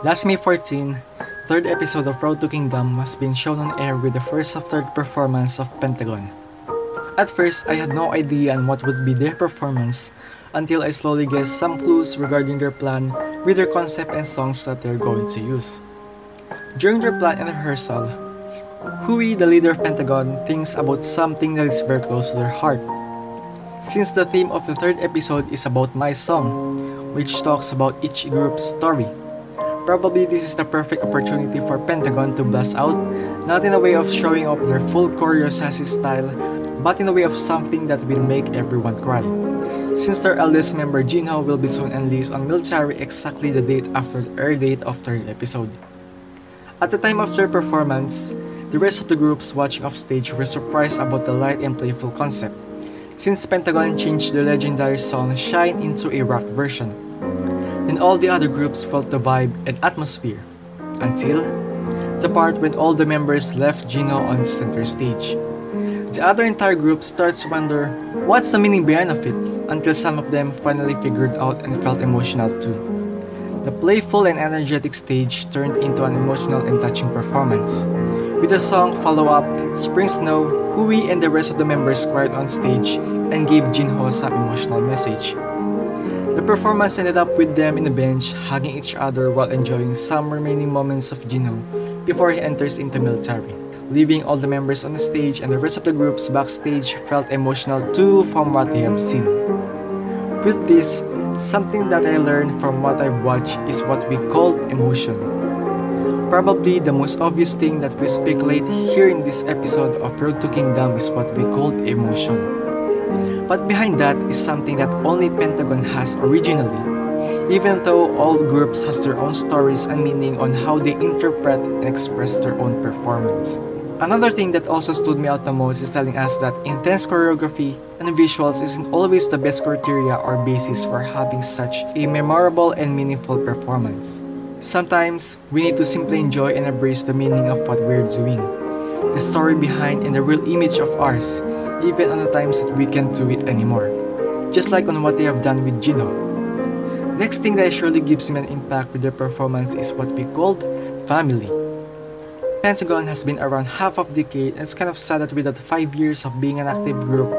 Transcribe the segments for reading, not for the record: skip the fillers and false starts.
Last May 14, third episode of Road to Kingdom was being shown on air with the first of third performance of Pentagon. At first, I had no idea on what would be their performance until I slowly guessed some clues regarding their plan with their concept and songs that they're going to use. During their plan and rehearsal, Hui, the leader of Pentagon, thinks about something that is very close to their heart. Since the theme of the third episode is about My Song, which talks about each group's story, probably this is the perfect opportunity for Pentagon to blast out, not in a way of showing off their full choreo sassy style, but in a way of something that will make everyone cry. Since their eldest member Jinho will be soon enlisted on military exactly the date after the air date of third episode. At the time of their performance, the rest of the groups watching off stage were surprised about the light and playful concept, since Pentagon changed their legendary song Shine into a rock version. Then all the other groups felt the vibe and atmosphere, until the part when all the members left Jinho on center stage. The other entire group starts to wonder what's the meaning behind of it, until some of them finally figured out and felt emotional too. The playful and energetic stage turned into an emotional and touching performance. With the song follow-up, Spring Snow, Hui and the rest of the members cried on stage and gave Jinho some emotional message. The performance ended up with them in the bench, hugging each other while enjoying some remaining moments of Jinho before he enters into military, leaving all the members on the stage, and the rest of the groups backstage felt emotional too from what they have seen. With this, something that I learned from what I've watched is what we call emotion. Probably the most obvious thing that we speculate here in this episode of Road to Kingdom is what we call emotion. But behind that is something that only Pentagon has originally, even though all groups has their own stories and meaning on how they interpret and express their own performance. Another thing that also stood me out the most is telling us that intense choreography and visuals isn't always the best criteria or basis for having such a memorable and meaningful performance. Sometimes, we need to simply enjoy and embrace the meaning of what we're doing, the story behind and the real image of ours, even on the times that we can't do it anymore, just like on what they have done with Jinho. Next thing that surely gives me an impact with their performance is what we called family. Pentagon has been around half of a decade, and it's kind of sad that without 5 years of being an active group,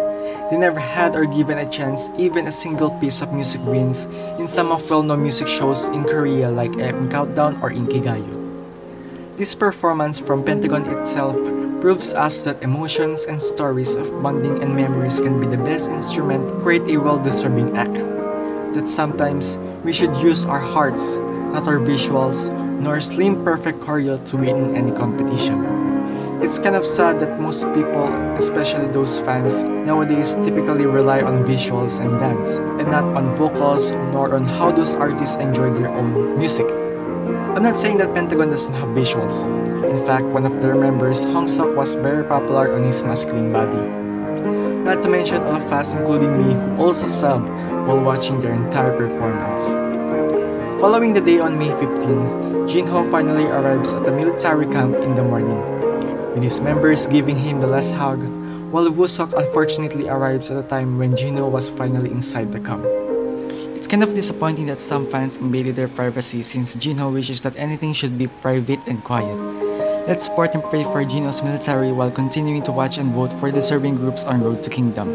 they never had or given a chance even a single piece of music wins in some of well-known music shows in Korea like FM Countdown or Inkigayo. This performance from Pentagon itself proves us that emotions and stories of bonding and memories can be the best instrument to create a well-deserving act. That sometimes we should use our hearts, not our visuals, nor slim perfect choreo to win in any competition. It's kind of sad that most people, especially those fans, nowadays typically rely on visuals and dance, and not on vocals nor on how those artists enjoy their own music. I'm not saying that Pentagon doesn't have visuals. In fact, one of their members, Hong Sok, was very popular on his masculine body. Not to mention all of us, including me, who also subbed while watching their entire performance. Following the day on May 15, Jinho finally arrives at the military camp in the morning, with his members giving him the last hug, while Woo-seok unfortunately arrives at a time when Jinho was finally inside the camp. It's kind of disappointing that some fans invaded their privacy since Jinho wishes that anything should be private and quiet. Let's support and pray for Jinho's military while continuing to watch and vote for deserving groups on Road to Kingdom.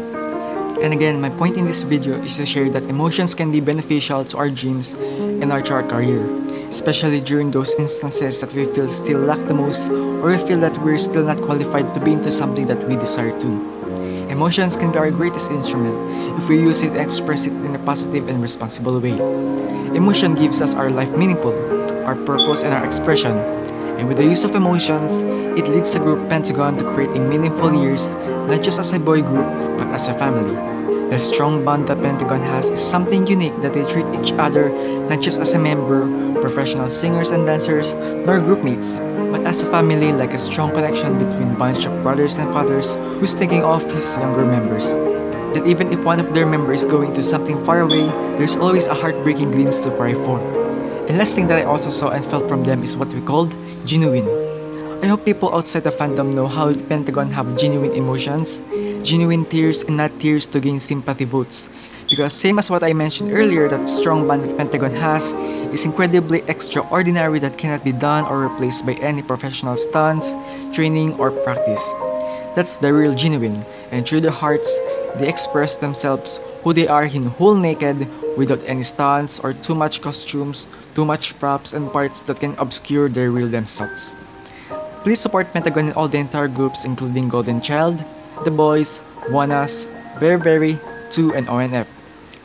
And again, my point in this video is to share that emotions can be beneficial to our dreams and to our career, especially during those instances that we feel still lack the most, or we feel that we're still not qualified to be into something that we desire to. Emotions can be our greatest instrument if we use it and express it in a positive and responsible way. Emotion gives us our life meaningful, our purpose and our expression. And with the use of emotions, it leads the group Pentagon to creating meaningful years, not just as a boy group, but as a family. The strong bond that Pentagon has is something unique that they treat each other not just as a member, professional singers and dancers, nor groupmates, but as a family, like a strong connection between a bunch of brothers and fathers who's thinking of his younger members. That even if one of their members is going to something far away, there's always a heartbreaking glimpse to cry for. And last thing that I also saw and felt from them is what we called genuine. I hope people outside the fandom know how Pentagon have genuine emotions, genuine tears and not tears to gain sympathy votes. Because same as what I mentioned earlier, that strong bond that Pentagon has is incredibly extraordinary that cannot be done or replaced by any professional stunts, training, or practice. That's the real genuine, and through their hearts, they express themselves who they are in whole naked, without any stunts or too much costumes, too much props and parts that can obscure their real themselves. Please support Pentagon and all the entire groups including Golden Child, The Boys, Wanas, Berry, 2 and ONF.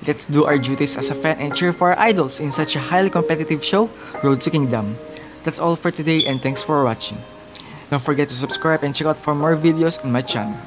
Let's do our duties as a fan and cheer for our idols in such a highly competitive show, Road to Kingdom. That's all for today and thanks for watching. Don't forget to subscribe and check out for more videos on my channel.